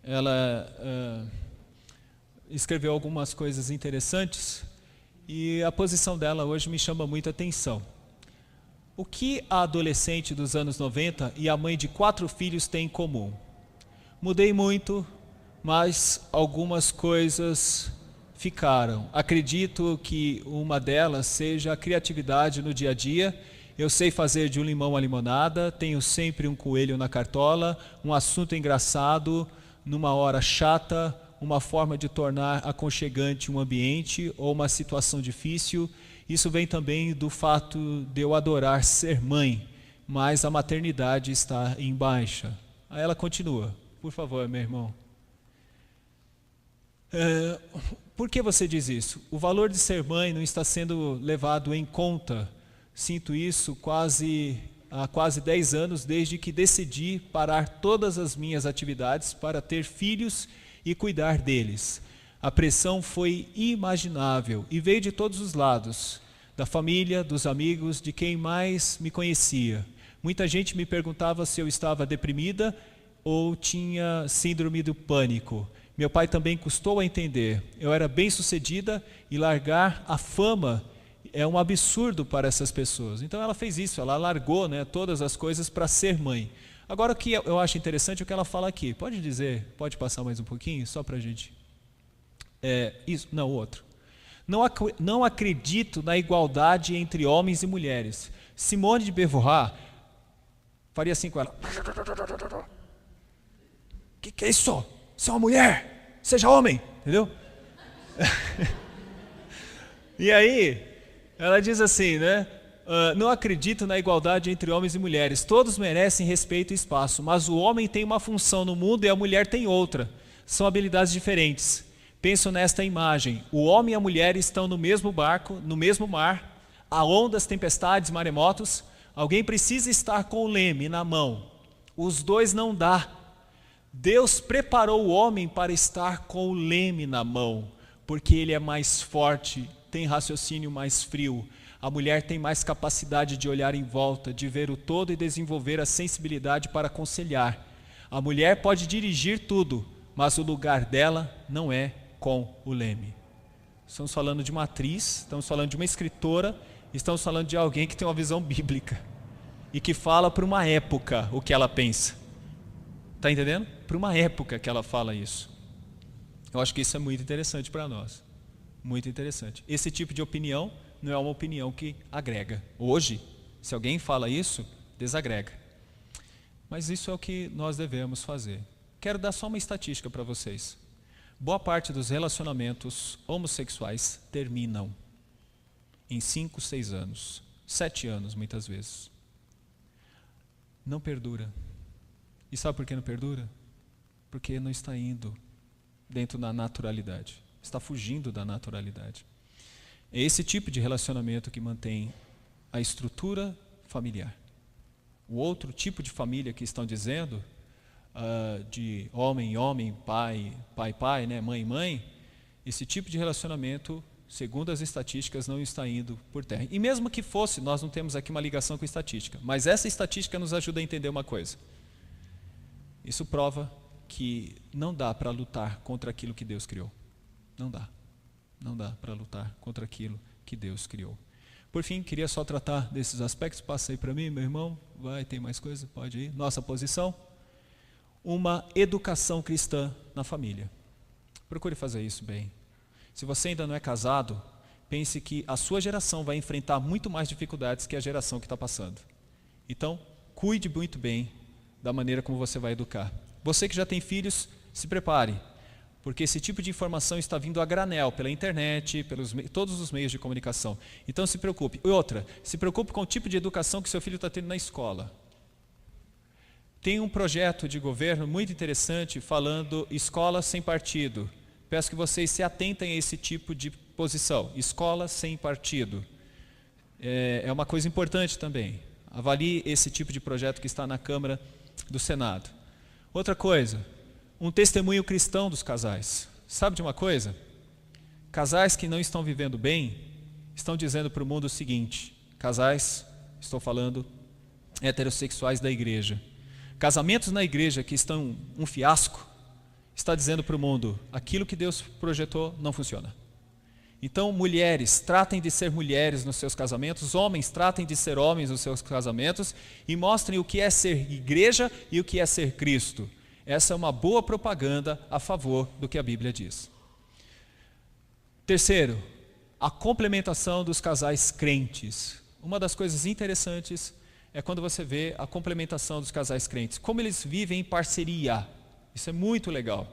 Ela escreveu algumas coisas interessantes e a posição dela hoje me chama muita atenção. O que a adolescente dos anos 90 e a mãe de 4 filhos têm em comum? Mudei muito, mas algumas coisas ficaram. Acredito que uma delas seja a criatividade no dia a dia eu sei fazer de um limão a limonada, tenho sempre um coelho na cartola, um assunto engraçado, numa hora chata, uma forma de tornar aconchegante um ambiente ou uma situação difícil. Isso vem também do fato de eu adorar ser mãe, mas a maternidade está em baixa. Aí ela continua. Por favor, meu irmão. Por que você diz isso? O valor de ser mãe não está sendo levado em conta. Sinto isso há quase 10 anos, desde que decidi parar todas as minhas atividades para ter filhos e cuidar deles. A pressão foi inimaginável e veio de todos os lados, da família, dos amigos, de quem mais me conhecia. Muita gente me perguntava se eu estava deprimida ou tinha síndrome do pânico. Meu pai também custou a entender. Eu era bem-sucedida e largar a fama é um absurdo para essas pessoas. Então ela fez isso, ela largou, né, todas as coisas para ser mãe. Agora o que eu acho interessante é o que ela fala aqui. Pode dizer, pode passar mais um pouquinho, só para a gente... isso, não, o outro. Não acredito na igualdade entre homens e mulheres. Simone de Beauvoir faria assim com ela. Que é isso? Você é uma mulher, seja homem, entendeu? E aí, ela diz assim, né? Não acredito na igualdade entre homens e mulheres. Todos merecem respeito e espaço, mas o homem tem uma função no mundo e a mulher tem outra. São habilidades diferentes. Penso nesta imagem. O homem e a mulher estão no mesmo barco, no mesmo mar. Há ondas, tempestades, maremotos. Alguém precisa estar com o leme na mão. Os dois não dá. Deus preparou o homem para estar com o leme na mão, porque ele é mais forte, tem raciocínio mais frio. A mulher tem mais capacidade de olhar em volta, de ver o todo e desenvolver a sensibilidade para aconselhar. A mulher pode dirigir tudo, mas o lugar dela não é com o leme. Estamos falando de uma atriz, estamos falando de uma escritora, estamos falando de alguém que tem uma visão bíblica e que fala para uma época o que ela pensa. Está entendendo? Para uma época que ela fala isso. Eu acho que isso é muito interessante para nós. Muito interessante. Esse tipo de opinião não é uma opinião que agrega. Hoje, se alguém fala isso, desagrega. Mas isso é o que nós devemos fazer. Quero dar só uma estatística para vocês. Boa parte dos relacionamentos homossexuais terminam em 5, 6 anos, 7 anos muitas vezes. Não perdura. E sabe por que não perdura? Porque não está indo dentro da naturalidade. Está fugindo da naturalidade. É esse tipo de relacionamento que mantém a estrutura familiar. O outro tipo de família que estão dizendo, de homem, pai, né, mãe, esse tipo de relacionamento, segundo as estatísticas, não está indo por terra. E mesmo que fosse, nós não temos aqui uma ligação com estatística, mas essa estatística nos ajuda a entender uma coisa. Isso prova que não dá para lutar contra aquilo que Deus criou. Não dá. Não dá para lutar contra aquilo que Deus criou. Por fim, queria só tratar desses aspectos. Passa aí para mim, meu irmão. Vai, tem mais coisa? Pode ir. Nossa posição. Uma educação cristã na família. Procure fazer isso bem. Se você ainda não é casado, pense que a sua geração vai enfrentar muito mais dificuldades que a geração que está passando. Então, cuide muito bem da maneira como você vai educar. Você que já tem filhos, se prepare, porque esse tipo de informação está vindo a granel, pela internet, pelos todos os meios de comunicação. Então se preocupe. E outra, se preocupe com o tipo de educação que seu filho está tendo na escola. Tem um projeto de governo muito interessante falando escola sem partido. Peço que vocês se atentem a esse tipo de posição, escola sem partido. É uma coisa importante também. Avalie esse tipo de projeto que está na Câmara do Senado. Outra coisa, um testemunho cristão dos casais. Sabe de uma coisa? Casais que não estão vivendo bem, estão dizendo para o mundo o seguinte, casais, estou falando heterossexuais da igreja, casamentos na igreja que estão um fiasco, está dizendo para o mundo, aquilo que Deus projetou não funciona. Então, mulheres, tratem de ser mulheres nos seus casamentos, homens, tratem de ser homens nos seus casamentos e mostrem o que é ser igreja e o que é ser Cristo. Essa é uma boa propaganda a favor do que a Bíblia diz. Terceiro, a complementação dos casais crentes. Uma das coisas interessantes é quando você vê a complementação dos casais crentes, como eles vivem em parceria. Isso é muito legal.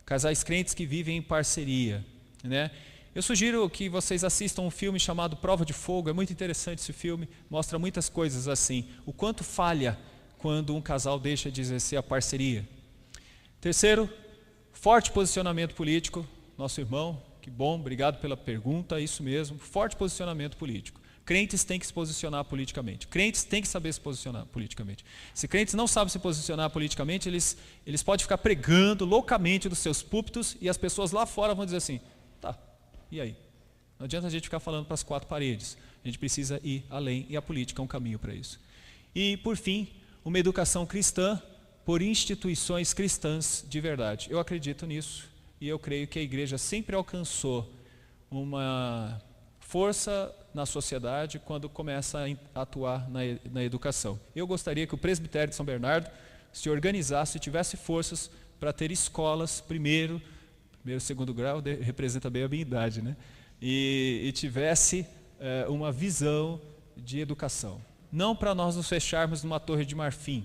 Casais crentes que vivem em parceria, né? Eu sugiro que vocês assistam um filme chamado Prova de Fogo. É muito interessante esse filme, mostra muitas coisas assim. O quanto falha quando um casal deixa de exercer a parceria. Terceiro, forte posicionamento político. Nosso irmão, que bom, obrigado pela pergunta, isso mesmo, forte posicionamento político. Crentes têm que se posicionar politicamente. Crentes têm que saber se posicionar politicamente. Se crentes não sabem se posicionar politicamente, eles podem ficar pregando loucamente dos seus púlpitos e as pessoas lá fora vão dizer assim, tá, e aí? Não adianta a gente ficar falando para as quatro paredes. A gente precisa ir além e a política é um caminho para isso. E, por fim, uma educação cristã por instituições cristãs de verdade. Eu acredito nisso e eu creio que a igreja sempre alcançou uma força na sociedade quando começa a atuar na educação. Eu gostaria que o presbitério de São Bernardo se organizasse e tivesse forças para ter escolas, primeiro, segundo grau, representa bem a minha idade, né? E tivesse uma visão de educação. Não para nós nos fecharmos numa torre de marfim,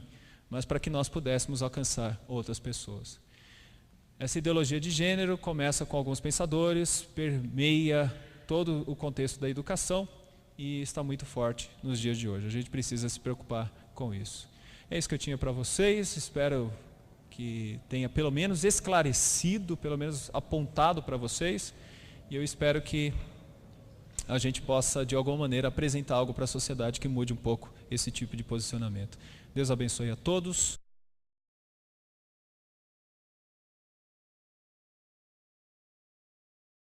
mas para que nós pudéssemos alcançar outras pessoas. Essa ideologia de gênero começa com alguns pensadores, permeia todo o contexto da educação e está muito forte nos dias de hoje. A gente precisa se preocupar com isso. É isso que eu tinha para vocês, espero que tenha pelo menos esclarecido, pelo menos apontado para vocês, e eu espero que a gente possa de alguma maneira apresentar algo para a sociedade que mude um pouco esse tipo de posicionamento. Deus abençoe a todos.